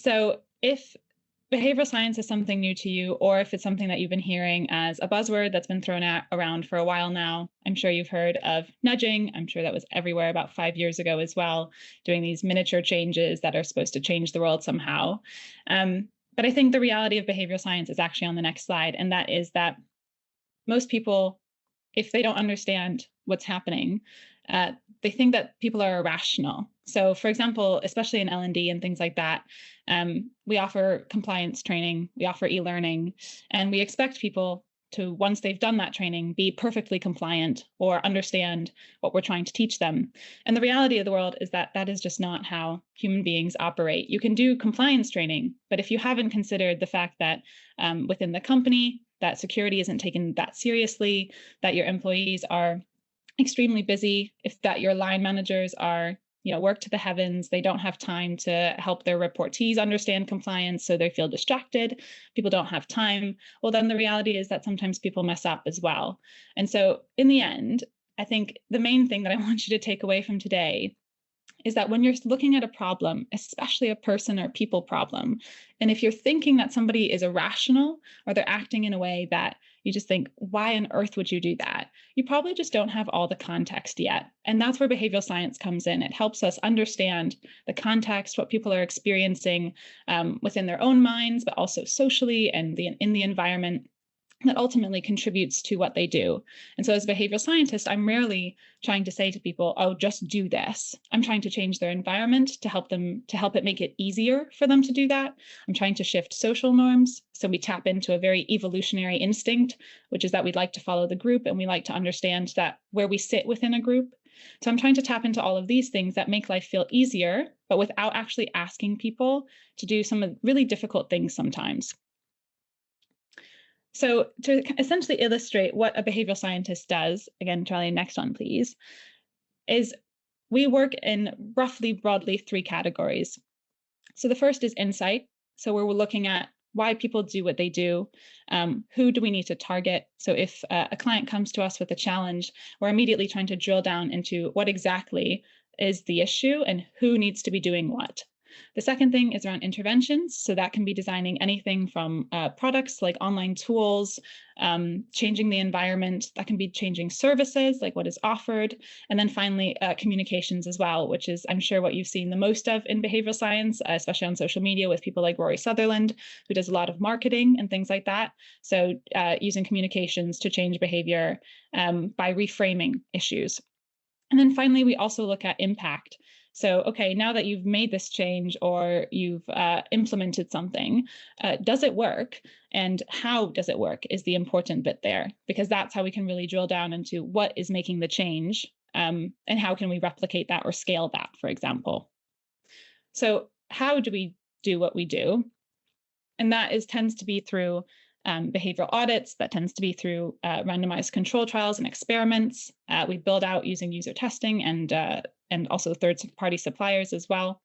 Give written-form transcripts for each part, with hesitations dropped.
So if behavioral science is something new to you, or if it's something that you've been hearing as a buzzword that's been thrown around for a while now, I'm sure you've heard of nudging. I'm sure that was everywhere about 5 years ago as well, doing these miniature changes that are supposed to change the world somehow. But I think the reality of behavioral science is actually on the next slide, and that is that most people, if they don't understand what's happening, uh, they think that people are irrational. So, for example, especially in L&D and things like that, we offer compliance training, we offer e-learning, and we expect people to, once they've done that training, be perfectly compliant or understand what we're trying to teach them. And the reality of the world is that that is just not how human beings operate. You can do compliance training, but if you haven't considered the fact that within the company, that security isn't taken that seriously, that your employees are extremely busy, if that your line managers are, work to the heavens, they don't have time to help their reportees understand compliance, so they feel distracted, people don't have time, well, then the reality is that sometimes people mess up as well. And so in the end, I think the main thing that I want you to take away from today is that when you're looking at a problem, especially a person or people problem, and if you're thinking that somebody is irrational or they're acting in a way that you just think, why on earth would you do that? You probably just don't have all the context yet. And that's where behavioral science comes in. It helps us understand the context, what people are experiencing within their own minds, but also socially and in the environment, that ultimately contributes to what they do. And so as a behavioral scientist, I'm rarely trying to say to people, oh, just do this. I'm trying to change their environment to help it make it easier for them to do that. I'm trying to shift social norms. So we tap into a very evolutionary instinct, which is that we'd like to follow the group and we like to understand that where we sit within a group. So I'm trying to tap into all of these things that make life feel easier, but without actually asking people to do some really difficult things sometimes. So to essentially illustrate what a behavioral scientist does, again, Charlie, next one, please, is we work in roughly broadly three categories. So the first is insight. So we're looking at why people do what they do, who do we need to target? So if a client comes to us with a challenge, we're immediately trying to drill down into what exactly is the issue and who needs to be doing what. The second thing is around interventions. So that can be designing anything from products like online tools, changing the environment. That can be changing services, like what is offered. And then finally, communications as well, which is, I'm sure, what you've seen the most of in behavioral science, especially on social media with people like Rory Sutherland, who does a lot of marketing and things like that. So using communications to change behavior by reframing issues. And then finally, we also look at impact. So, okay, now that you've made this change or you've implemented something, does it work? And how does it work is the important bit there, because that's how we can really drill down into what is making the change and how can we replicate that or scale that, for example. So how do we do what we do? And that tends to be through behavioral audits. That tends to be through randomized control trials and experiments. We build out using user testing and also third-party suppliers as well.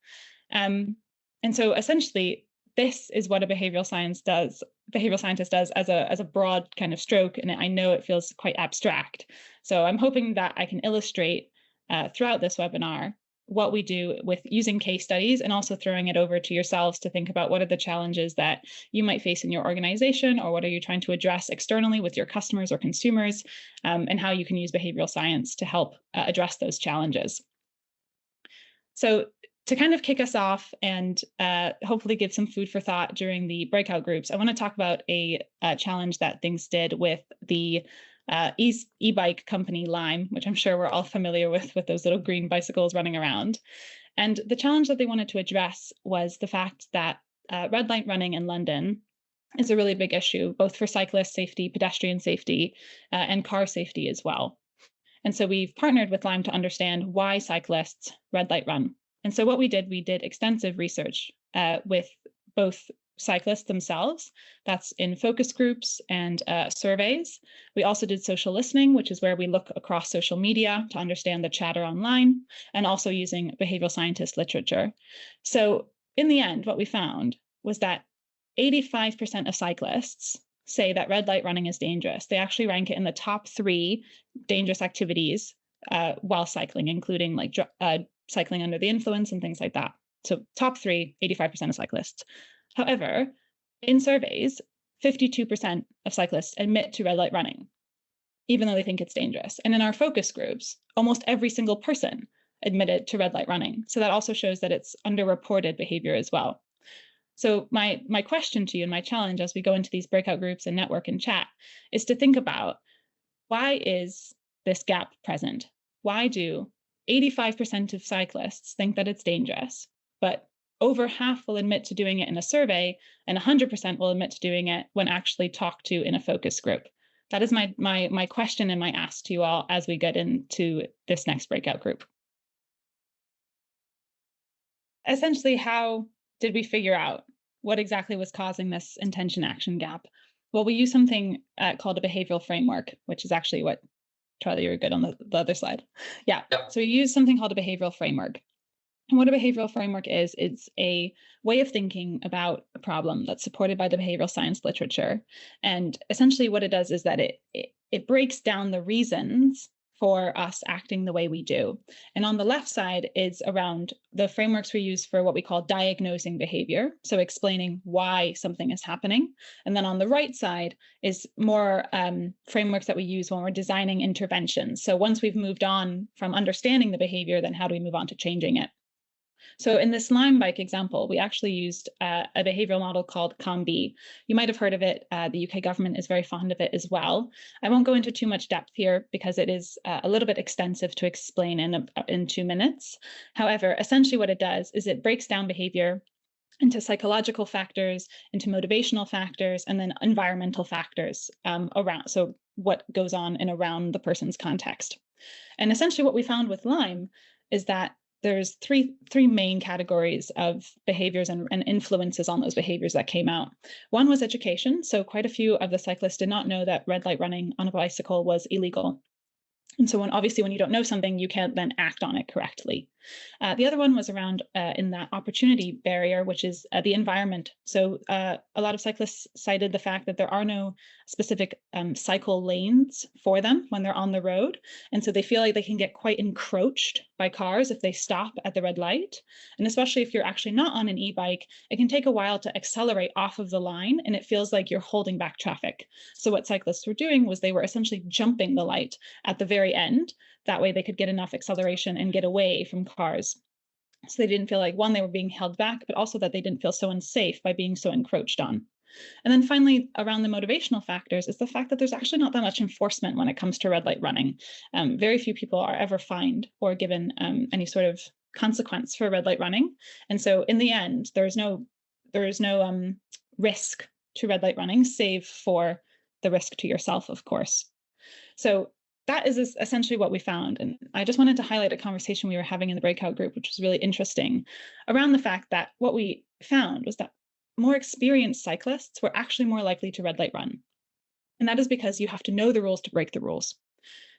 And so essentially, this is what a behavioral scientist does as a broad kind of stroke. And I know it feels quite abstract. So I'm hoping that I can illustrate throughout this webinar what we do with using case studies and also throwing it over to yourselves to think about what are the challenges that you might face in your organization, or what are you trying to address externally with your customers or consumers, and how you can use behavioral science to help address those challenges. So to kind of kick us off and hopefully give some food for thought during the breakout groups, I want to talk about a challenge that Things did with the e-bike company Lime, which I'm sure we're all familiar with those little green bicycles running around. And the challenge that they wanted to address was the fact that red light running in London is a really big issue, both for cyclist safety, pedestrian safety, and car safety as well. And so we've partnered with Lime to understand why cyclists red light run. And so what we did extensive research with both cyclists themselves. That's in focus groups and surveys. We also did social listening, which is where we look across social media to understand the chatter online, and also using behavioral scientist literature. So in the end, what we found was that 85% of cyclists say that red light running is dangerous. They actually rank it in the top 3 dangerous activities while cycling, including like cycling under the influence and things like that. So top three, 85% of cyclists. However, in surveys, 52% of cyclists admit to red light running, even though they think it's dangerous. And in our focus groups, almost every single person admitted to red light running. So that also shows that it's underreported behavior as well. So my question to you and my challenge as we go into these breakout groups and network and chat is to think about, why is this gap present? Why do 85% of cyclists think that it's dangerous, but over half will admit to doing it in a survey, and 100% will admit to doing it when actually talked to in a focus group? That is my question and my ask to you all as we get into this next breakout group. Essentially, how did we figure out what exactly was causing this intention action gap? Well, we use something called a behavioral framework, which is actually what, Charlie, you're good on the other slide. Yeah. So we use something called a behavioral framework. And what a behavioral framework is, it's a way of thinking about a problem that's supported by the behavioral science literature. And essentially what it does is that it breaks down the reasons for us acting the way we do. And on the left side is around the frameworks we use for what we call diagnosing behavior, so explaining why something is happening. And then on the right side is more frameworks that we use when we're designing interventions. So once we've moved on from understanding the behavior, then how do we move on to changing it? So in this Lime bike example, we actually used a behavioral model called COM-B. You might have heard of it. The UK government is very fond of it as well. I won't go into too much depth here because it is a little bit extensive to explain in 2 minutes. However, essentially what it does is it breaks down behavior into psychological factors, into motivational factors, and then environmental factors around. So what goes on and around the person's context. And essentially what we found with Lime is that there's three main categories of behaviors and influences on those behaviors that came out. One was education. So quite a few of the cyclists did not know that red light running on a bicycle was illegal. And so obviously when you don't know something, you can't then act on it correctly. The other one was around in that opportunity barrier, which is the environment. So a lot of cyclists cited the fact that there are no specific cycle lanes for them when they're on the road. And so they feel like they can get quite encroached by cars if they stop at the red light. And especially if you're actually not on an e-bike, it can take a while to accelerate off of the line, and it feels like you're holding back traffic. So what cyclists were doing was they were essentially jumping the light at the very end. That way they could get enough acceleration and get away from cars. So they didn't feel like, one, they were being held back, but also that they didn't feel so unsafe by being so encroached on. And then finally, around the motivational factors is the fact that there's actually not that much enforcement when it comes to red light running. Very few people are ever fined or given any sort of consequence for red light running. And so in the end, there is no risk to red light running, save for the risk to yourself, of course. So that is essentially what we found. And I just wanted to highlight a conversation we were having in the breakout group, which was really interesting, around the fact that what we found was that more experienced cyclists were actually more likely to red light run. And that is because you have to know the rules to break the rules.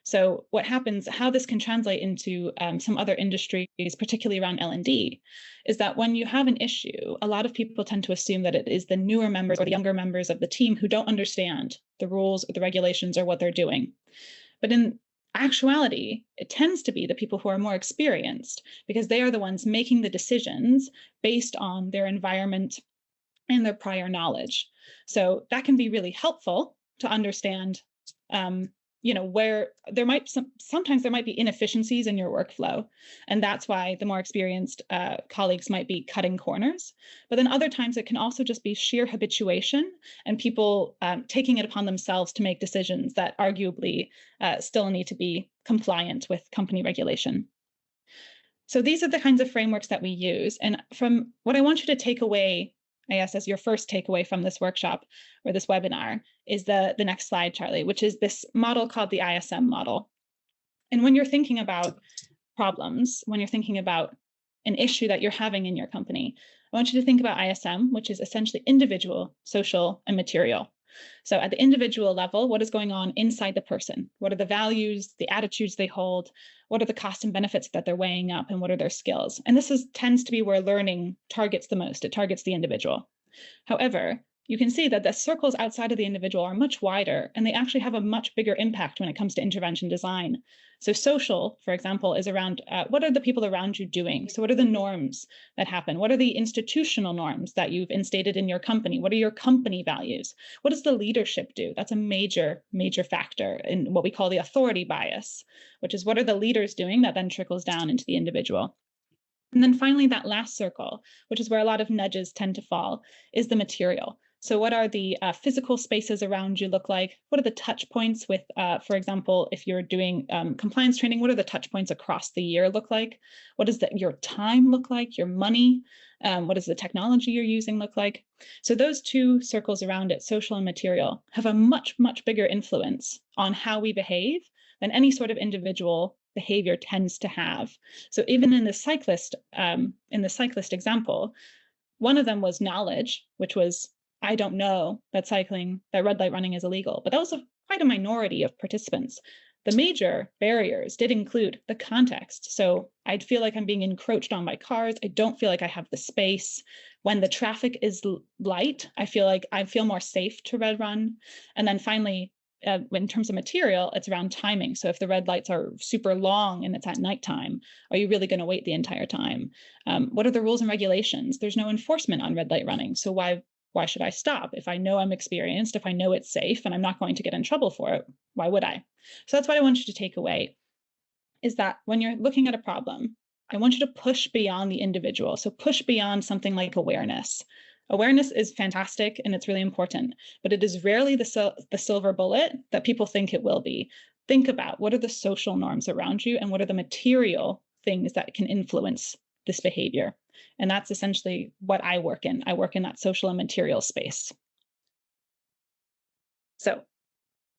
So what happens, how this can translate into some other industries, particularly around L&D, is that when you have an issue, a lot of people tend to assume that it is the newer members or the younger members of the team who don't understand the rules or the regulations or what they're doing. But in actuality, it tends to be the people who are more experienced, because they are the ones making the decisions based on their environment and their prior knowledge. So that can be really helpful to understand, where there might sometimes there might be inefficiencies in your workflow, and that's why the more experienced colleagues might be cutting corners. But then other times it can also just be sheer habituation and people taking it upon themselves to make decisions that arguably still need to be compliant with company regulation. So these are the kinds of frameworks that we use. And from what I want you to take away, I guess, as your first takeaway from this workshop or this webinar, is the next slide, Charlie, which is this model called the ISM model. And when you're thinking about problems, when you're thinking about an issue that you're having in your company, I want you to think about ISM, which is essentially individual, social, and material. So at the individual level, what is going on inside the person? What are the values, the attitudes they hold? What are the costs and benefits that they're weighing up? And what are their skills? And this tends to be where learning targets the most. It targets the individual. However, you can see that the circles outside of the individual are much wider, and they actually have a much bigger impact when it comes to intervention design. So social, for example, is around what are the people around you doing? So what are the norms that happen? What are the institutional norms that you've instated in your company? What are your company values? What does the leadership do? That's a major, major factor in what we call the authority bias, which is what are the leaders doing that then trickles down into the individual. And then finally, that last circle, which is where a lot of nudges tend to fall, is the material. So what are the physical spaces around you look like? What are the touch points with, for example, if you're doing compliance training, what are the touch points across the year look like? What does your time look like? Your money? What does the technology you're using look like? So those two circles around it, social and material, have a much, much bigger influence on how we behave than any sort of individual behavior tends to have. So even in the cyclist example, one of them was knowledge, which was, I don't know that red light running is illegal, but that was quite a minority of participants. The major barriers did include the context. So I'd feel like I'm being encroached on by cars. I don't feel like I have the space. When the traffic is light, I feel more safe to red run. And then finally, in terms of material, it's around timing. So if the red lights are super long and it's at nighttime, are you really going to wait the entire time? What are the rules and regulations? There's no enforcement on red light running. So why should I stop? If I know I'm experienced, if I know it's safe and I'm not going to get in trouble for it, why would I? So that's what I want you to take away, is that when you're looking at a problem, I want you to push beyond the individual. So push beyond something like awareness. Awareness is fantastic and it's really important, but it is rarely the silver bullet that people think it will be. Think about what are the social norms around you and what are the material things that can influence this behavior. And that's essentially what I work in. I work in that social and material space. So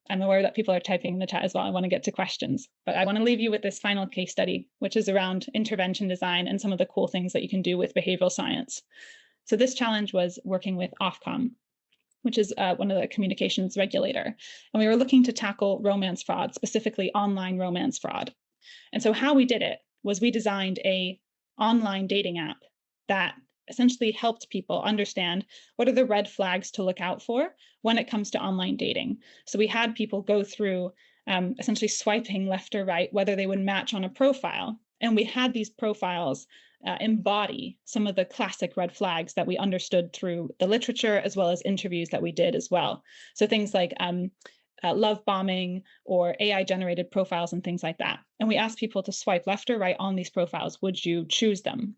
I'm aware that people are typing in the chat as well. I want to get to questions, but I want to leave you with this final case study, which is around intervention design and some of the cool things that you can do with behavioral science. So this challenge was working with Ofcom, which is one of the communications regulator. And we were looking to tackle romance fraud, specifically online romance fraud. And so how we did it was we designed a online dating app that essentially helped people understand what are the red flags to look out for when it comes to online dating. So we had people go through essentially swiping left or right, whether they would match on a profile. And we had these profiles embody some of the classic red flags that we understood through the literature, as well as interviews that we did as well. So things like love bombing or AI generated profiles and things like that. And we asked people to swipe left or right on these profiles. Would you choose them?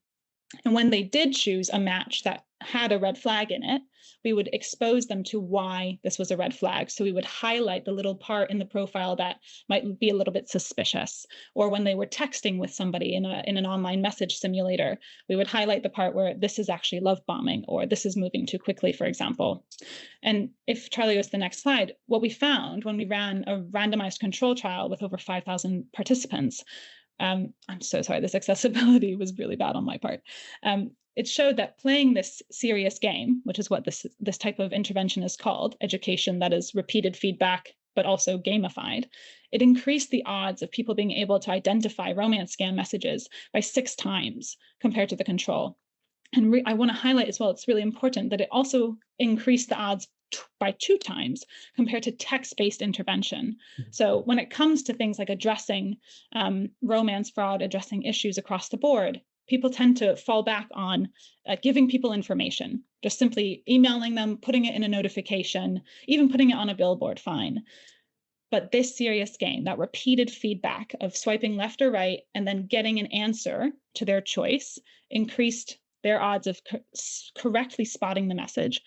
And when they did choose a match that had a red flag in it, we would expose them to why this was a red flag. So we would highlight the little part in the profile that might be a little bit suspicious. Or when they were texting with somebody in an online message simulator, we would highlight the part where this is actually love bombing, or this is moving too quickly, for example. And if Charlie goes to the next slide, what we found when we ran a randomized control trial with over 5,000 participants, I'm so sorry, this accessibility was really bad on my part. It showed that playing this serious game, which is what this type of intervention is called, education that is repeated feedback, but also gamified, it increased the odds of people being able to identify romance scam messages by 6 times compared to the control. And I want to highlight as well, it's really important that it also increased the odds by 2 times compared to text-based intervention. So when it comes to things like addressing romance fraud, addressing issues across the board, people tend to fall back on giving people information, just simply emailing them, putting it in a notification, even putting it on a billboard, fine. But this serious game, that repeated feedback of swiping left or right and then getting an answer to their choice, increased their odds of correctly spotting the message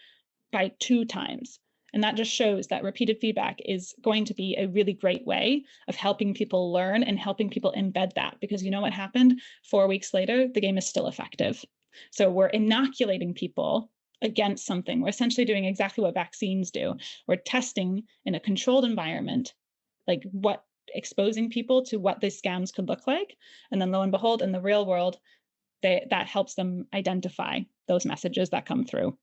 by 2 times. And that just shows that repeated feedback is going to be a really great way of helping people learn and helping people embed that, because you know what happened? 4 weeks later, the game is still effective. So we're inoculating people against something. We're essentially doing exactly what vaccines do. We're testing in a controlled environment, like exposing people to what these scams could look like. And then lo and behold, in the real world, that helps them identify those messages that come through.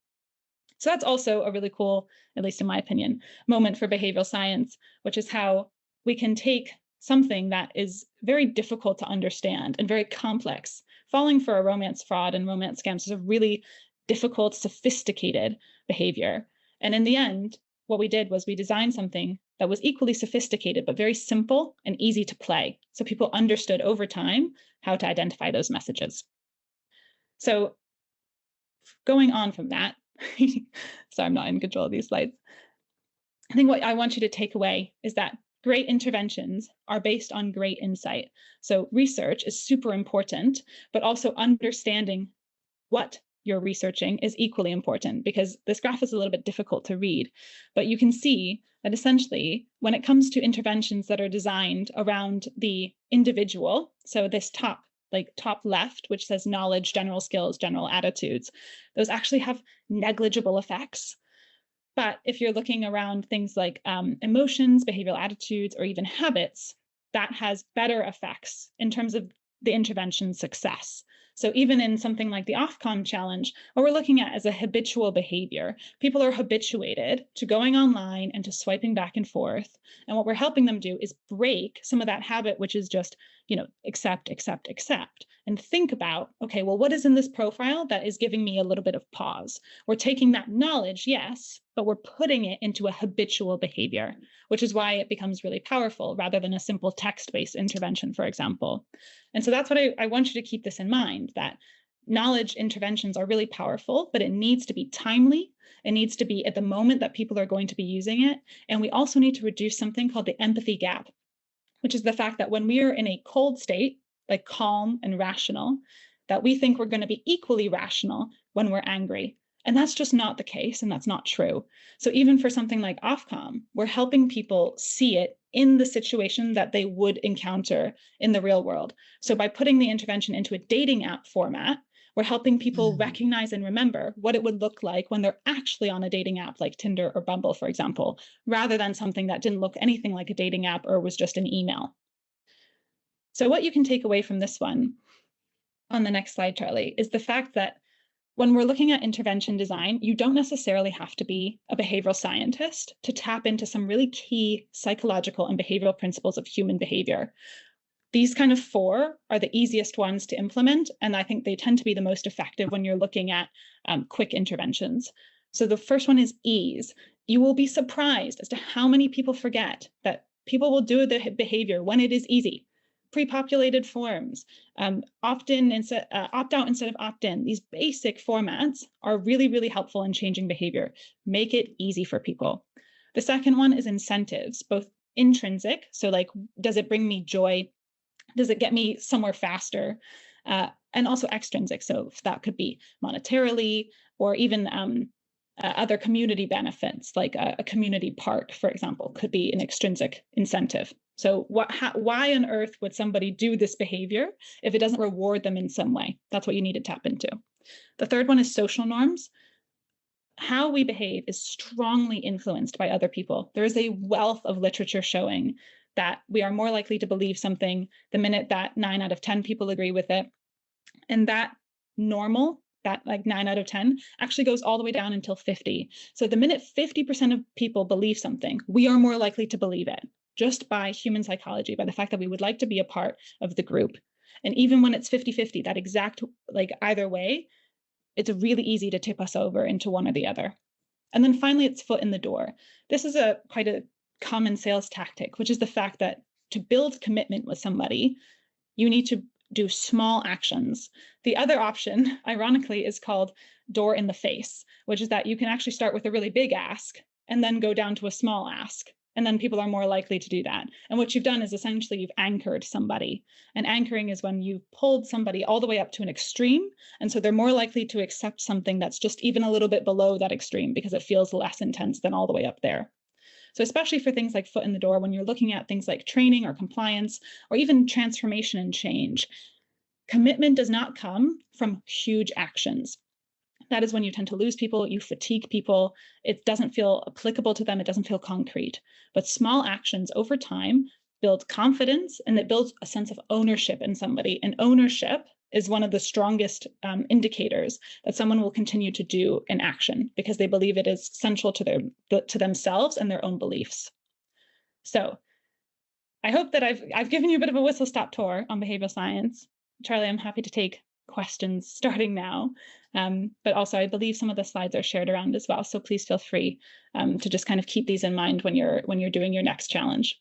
So that's also a really cool, at least in my opinion, moment for behavioral science, which is how we can take something that is very difficult to understand and very complex. Falling for a romance fraud and romance scams is a really difficult, sophisticated behavior. And in the end, what we did was we designed something that was equally sophisticated, but very simple and easy to play. So people understood over time how to identify those messages. So going on from that, so I'm not in control of these slides. I think what I want you to take away is that great interventions are based on great insight. So research is super important, but also understanding what you're researching is equally important, because this graph is a little bit difficult to read. But you can see that essentially, when it comes to interventions that are designed around the individual, so this top left, which says knowledge, general skills, general attitudes, those actually have negligible effects. But if you're looking around things like emotions, behavioral attitudes, or even habits, that has better effects in terms of the intervention success. So even in something like the Ofcom challenge, what we're looking at is a habitual behavior. People are habituated to going online and to swiping back and forth. And what we're helping them do is break some of that habit, which is just, accept, accept, accept, and think about, okay, well, what is in this profile that is giving me a little bit of pause? We're taking that knowledge, yes, but we're putting it into a habitual behavior, which is why it becomes really powerful rather than a simple text-based intervention, for example. And so that's what I want you to keep this in mind, that knowledge interventions are really powerful, but it needs to be timely. It needs to be at the moment that people are going to be using it. And we also need to reduce something called the empathy gap, which is the fact that when we are in a cold state, like calm and rational, that we think we're going to be equally rational when we're angry. And that's just not the case, and that's not true. So even for something like Ofcom, we're helping people see it in the situation that they would encounter in the real world. So by putting the intervention into a dating app format, we're helping people recognize and remember what it would look like when they're actually on a dating app like Tinder or Bumble, for example, rather than something that didn't look anything like a dating app or was just an email. So what you can take away from this one on the next slide, Charlie, is the fact that when we're looking at intervention design, you don't necessarily have to be a behavioral scientist to tap into some really key psychological and behavioral principles of human behavior. These kind of 4 are the easiest ones to implement, and I think they tend to be the most effective when you're looking at quick interventions. So the first one is ease. You will be surprised as to how many people forget that people will do the behavior when it is easy. Pre-populated forms, opt out instead of opt in. These basic formats are really, really helpful in changing behavior. Make it easy for people. The second one is incentives, both intrinsic, so like, does it bring me joy? Does it get me somewhere faster? And also extrinsic, so that could be monetarily or even other community benefits, like a community park, for example, could be an extrinsic incentive. So why on earth would somebody do this behavior if it doesn't reward them in some way? That's what you need to tap into. The third one is social norms. How we behave is strongly influenced by other people. There is a wealth of literature showing that we are more likely to believe something the minute that 9 out of 10 people agree with it. And that normal, that like 9 out of 10, actually goes all the way down until 50. So the minute 50% of people believe something, we are more likely to believe it, just by human psychology, by the fact that we would like to be a part of the group. And even when it's 50-50, that exact, like either way, it's really easy to tip us over into one or the other. And then finally, it's foot in the door. This is quite a common sales tactic, which is the fact that to build commitment with somebody, you need to do small actions. The other option, ironically, is called door in the face, which is that you can actually start with a really big ask and then go down to a small ask. And then people are more likely to do that. And what you've done is essentially you've anchored somebody. And anchoring is when you've pulled somebody all the way up to an extreme. And so they're more likely to accept something that's just even a little bit below that extreme because it feels less intense than all the way up there. So especially for things like foot in the door, when you're looking at things like training or compliance, or even transformation and change, commitment does not come from huge actions. That is when you tend to lose people, you fatigue people, it doesn't feel applicable to them, it doesn't feel concrete. But small actions over time build confidence, and it builds a sense of ownership in somebody. And ownership is one of the strongest indicators that someone will continue to do an action because they believe it is central to themselves and their own beliefs. So I hope that I've given you a bit of a whistle-stop tour on behavioral science. Charlie, I'm happy to take questions starting now. But also, I believe some of the slides are shared around as well. So please feel free to just kind of keep these in mind when you're doing your next challenge.